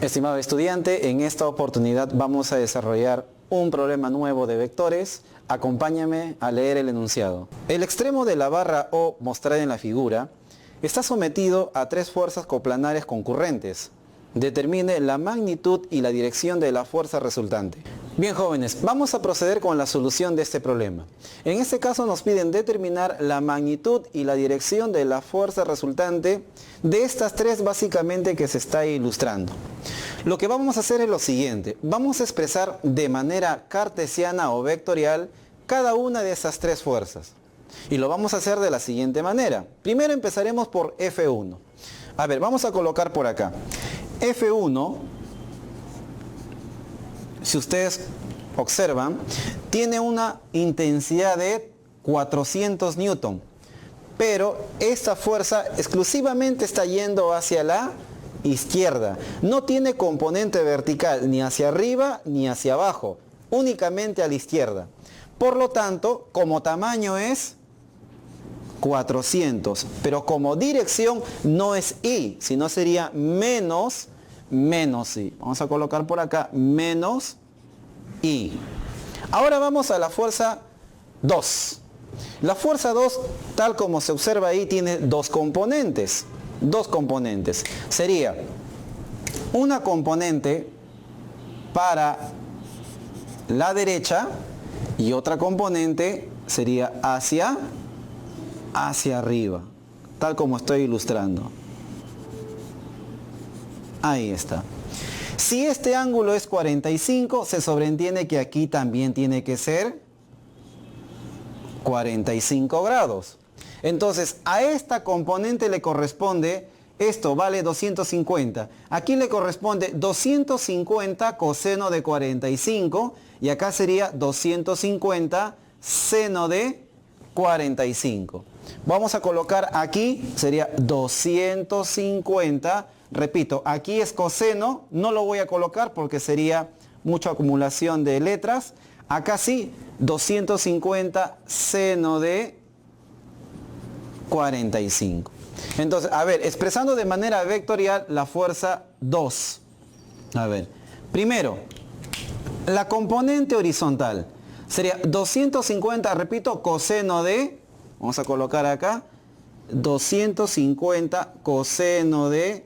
Estimado estudiante, en esta oportunidad vamos a desarrollar un problema nuevo de vectores. Acompáñame a leer el enunciado. El extremo de la barra O mostrada en la figura está sometido a tres fuerzas coplanares concurrentes. Determine la magnitud y la dirección de la fuerza resultante. Bien, jóvenes, vamos a proceder con la solución de este problema. En este caso nos piden determinar la magnitud y la dirección de la fuerza resultante de estas tres básicamente que se está ilustrando. Lo que vamos a hacer es lo siguiente. Vamos a expresar de manera cartesiana o vectorial cada una de esas tres fuerzas. Y lo vamos a hacer de la siguiente manera. Primero empezaremos por F1. A ver, vamos a colocar por acá. F1, si ustedes observan, tiene una intensidad de 400 newton. Pero esta fuerza exclusivamente está yendo hacia la izquierda. No tiene componente vertical ni hacia arriba ni hacia abajo, únicamente a la izquierda. Por lo tanto, como tamaño es 400, pero como dirección no es I, sino sería menos I. Vamos a colocar por acá menos I. Ahora vamos a la fuerza 2. La fuerza 2, tal como se observa ahí, tiene dos componentes. Sería una componente para la derecha y otra componente sería hacia arriba, tal como estoy ilustrando. Ahí está. Si este ángulo es 45, se sobreentiende que aquí también tiene que ser 45 grados. Entonces, a esta componente le corresponde, esto vale 250. Aquí le corresponde 250 coseno de 45 y acá sería 250 seno de 45. Vamos a colocar aquí, sería 250. Repito, aquí es coseno, no lo voy a colocar porque sería mucha acumulación de letras. Acá sí, 250 seno de 45. Entonces, a ver, expresando de manera vectorial la fuerza 2. A ver, primero, la componente horizontal sería 250, repito, coseno de, vamos a colocar acá, 250 coseno de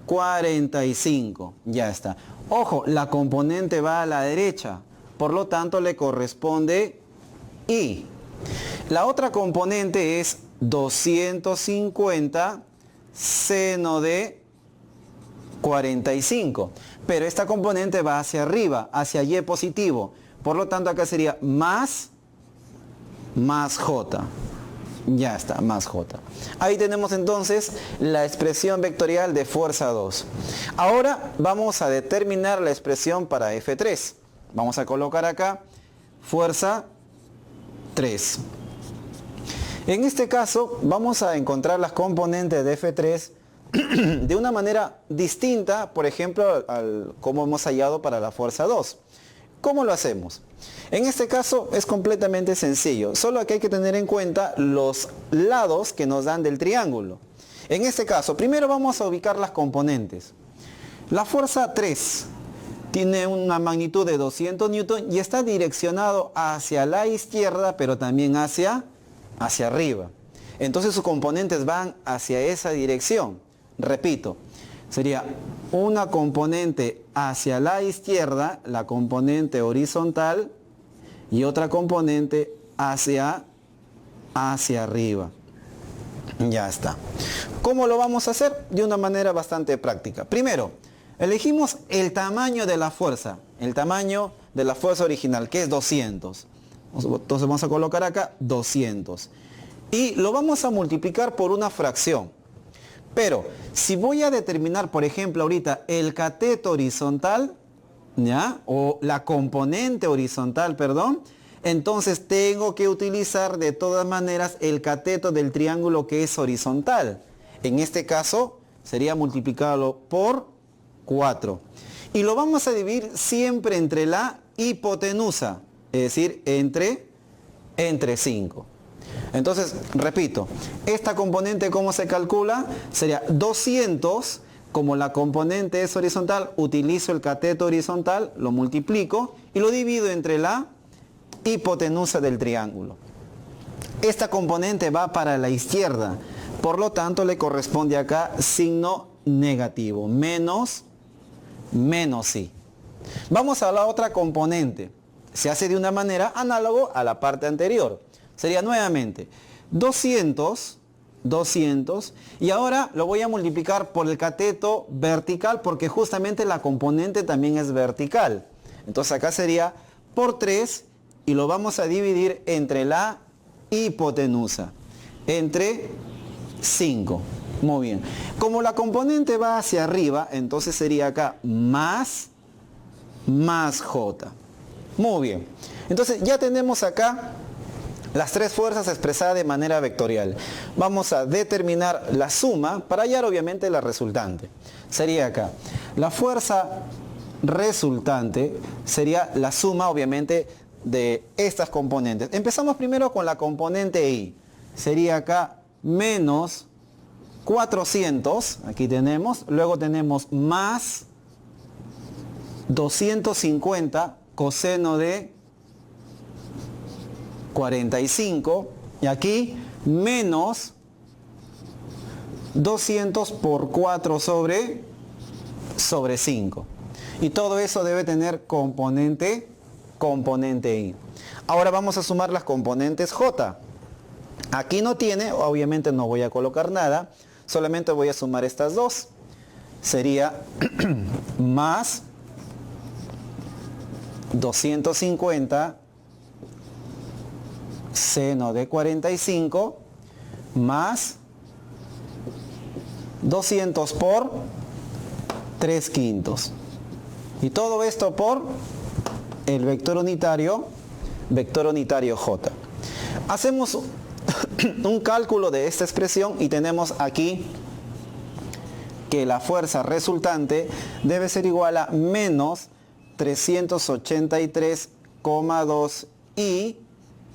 45. Ya está. Ojo, la componente va a la derecha, por lo tanto le corresponde I. La otra componente es 250 seno de 45. Pero esta componente va hacia arriba, hacia Y positivo. Por lo tanto, acá sería más J. Ya está, más J. Ahí tenemos entonces la expresión vectorial de fuerza 2. Ahora vamos a determinar la expresión para F3. Vamos a colocar acá fuerza 3. En este caso vamos a encontrar las componentes de F3 de una manera distinta, por ejemplo, como hemos hallado para la fuerza 2. ¿Cómo lo hacemos? En este caso es completamente sencillo, solo que hay que tener en cuenta los lados que nos dan del triángulo. En este caso, primero vamos a ubicar las componentes. La fuerza 3 tiene una magnitud de 200 newton y está direccionado hacia la izquierda, pero también hacia arriba. Entonces sus componentes van hacia esa dirección. Repito, sería una componente hacia la izquierda, la componente horizontal, y otra componente hacia arriba. Ya está. ¿Cómo lo vamos a hacer? De una manera bastante práctica. Primero, elegimos el tamaño de la fuerza. El tamaño de la fuerza original, que es 200. Entonces vamos a colocar acá 200. Y lo vamos a multiplicar por una fracción. Pero si voy a determinar, por ejemplo, ahorita el cateto horizontal, ¿ya? O la componente horizontal, perdón, entonces tengo que utilizar de todas maneras el cateto del triángulo que es horizontal. En este caso sería multiplicarlo por 4. Y lo vamos a dividir siempre entre la hipotenusa, es decir, entre 5. Entonces, repito, esta componente, ¿cómo se calcula? Sería 200 como la componente es horizontal, utilizo el cateto horizontal, lo multiplico y lo divido entre la hipotenusa del triángulo. Esta componente va para la izquierda, por lo tanto le corresponde acá signo negativo, menos i. Vamos a la otra componente. Se hace de una manera análogo a la parte anterior. Sería nuevamente 200, y ahora lo voy a multiplicar por el cateto vertical porque justamente la componente también es vertical. Entonces acá sería por 3 y lo vamos a dividir entre la hipotenusa, entre 5. Muy bien. Como la componente va hacia arriba, entonces sería acá más j. Muy bien. Entonces ya tenemos acá las tres fuerzas expresadas de manera vectorial. Vamos a determinar la suma para hallar obviamente la resultante. Sería acá. La fuerza resultante sería la suma obviamente de estas componentes. Empezamos primero con la componente I. Sería acá menos 400, aquí tenemos, luego tenemos más 250 coseno de 45 y aquí menos 200 por 4 sobre 5. Y todo eso debe tener componente I. Ahora vamos a sumar las componentes J. Aquí no tiene, obviamente no voy a colocar nada, solamente voy a sumar estas dos. Sería más 250 seno de 45 más 200 por 3/5. Y todo esto por el vector unitario J. Hacemos un cálculo de esta expresión y tenemos aquí que la fuerza resultante debe ser igual a menos 383,2 I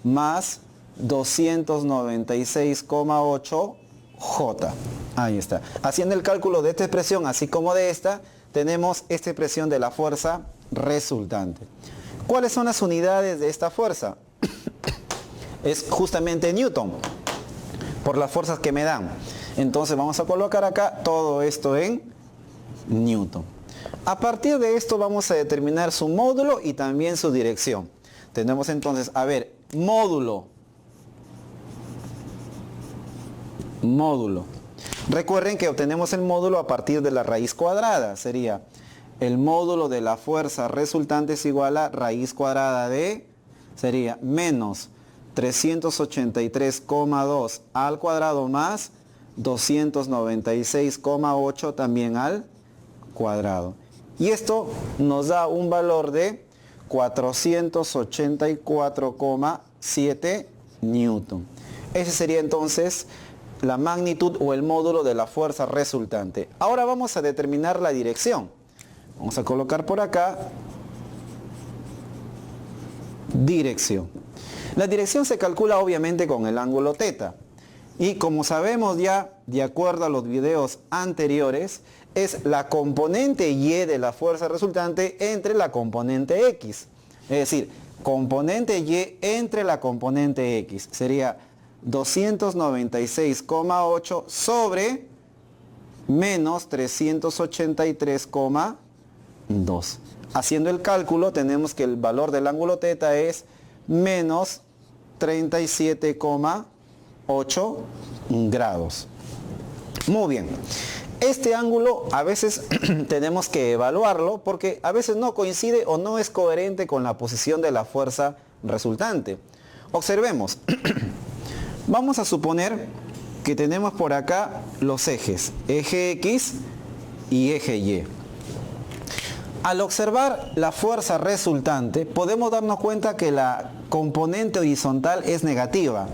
más 296,8 J. Ahí está. Haciendo el cálculo de esta expresión, así como de esta, tenemos esta expresión de la fuerza resultante. ¿Cuáles son las unidades de esta fuerza? Es justamente Newton, por las fuerzas que me dan. Entonces vamos a colocar acá todo esto en Newton. A partir de esto vamos a determinar su módulo y también su dirección. Tenemos entonces, a ver, módulo. Recuerden que obtenemos el módulo a partir de la raíz cuadrada. Sería el módulo de la fuerza resultante es igual a raíz cuadrada de, sería menos 383,2 al cuadrado más 296,8 también al cuadrado. Y esto nos da un valor de 484,7 Newton. Ese sería entonces la magnitud o el módulo de la fuerza resultante. Ahora vamos a determinar la dirección. Vamos a colocar por acá dirección. La dirección se calcula obviamente con el ángulo θ. Y como sabemos ya, de acuerdo a los videos anteriores, es la componente Y de la fuerza resultante entre la componente X. Es decir, componente Y entre la componente X. Sería 296,8 sobre menos 383,2. Haciendo el cálculo tenemos que el valor del ángulo θ es menos 37,8 grados. Muy bien. Este ángulo a veces tenemos que evaluarlo porque a veces no coincide o no es coherente con la posición de la fuerza resultante. Observemos. Vamos a suponer que tenemos por acá los ejes, eje X y eje Y. Al observar la fuerza resultante, podemos darnos cuenta que la componente horizontal es negativa,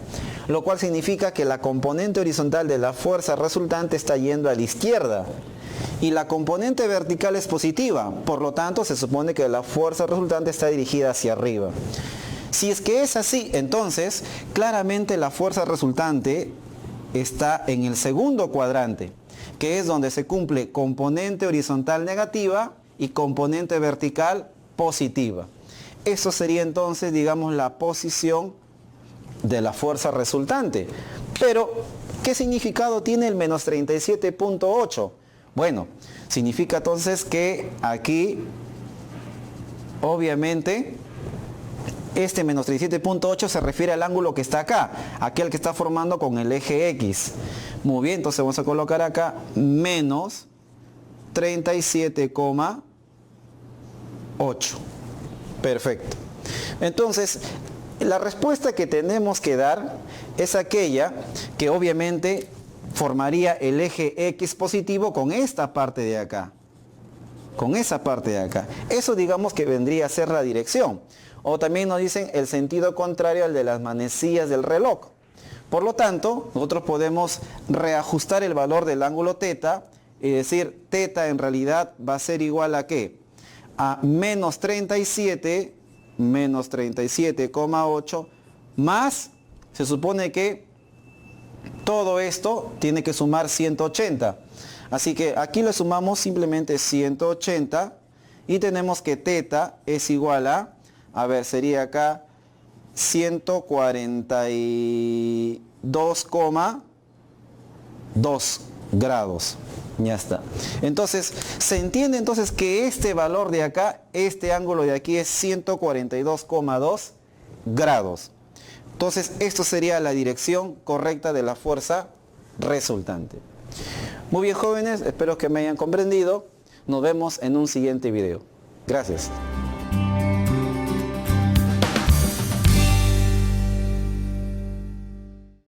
lo cual significa que la componente horizontal de la fuerza resultante está yendo a la izquierda y la componente vertical es positiva, por lo tanto se supone que la fuerza resultante está dirigida hacia arriba. Si es que es así, entonces claramente la fuerza resultante está en el segundo cuadrante. que es donde se cumple componente horizontal negativa y componente vertical positiva. Eso sería entonces, digamos, la posición de la fuerza resultante. Pero, ¿qué significado tiene el menos 37.8? Bueno, significa entonces que aquí, obviamente, este menos 37.8 se refiere al ángulo que está acá, aquel que está formando con el eje X. Muy bien, entonces vamos a colocar acá menos 37,8. Perfecto. Entonces, la respuesta que tenemos que dar es aquella que obviamente formaría el eje X positivo con esta parte de acá. Con esa parte de acá. Eso digamos que vendría a ser la dirección. O también nos dicen el sentido contrario al de las manecillas del reloj. Por lo tanto, nosotros podemos reajustar el valor del ángulo teta y decir teta en realidad va a ser igual a ¿qué? A menos 37,8 más, se supone que todo esto tiene que sumar 180. Así que aquí le sumamos simplemente 180 y tenemos que teta es igual a ver, sería acá 142,2 grados. Ya está. Entonces, se entiende entonces que este valor de acá, este ángulo de aquí es 142,2 grados. Entonces, esto sería la dirección correcta de la fuerza resultante. Muy bien, jóvenes, espero que me hayan comprendido. Nos vemos en un siguiente video. Gracias.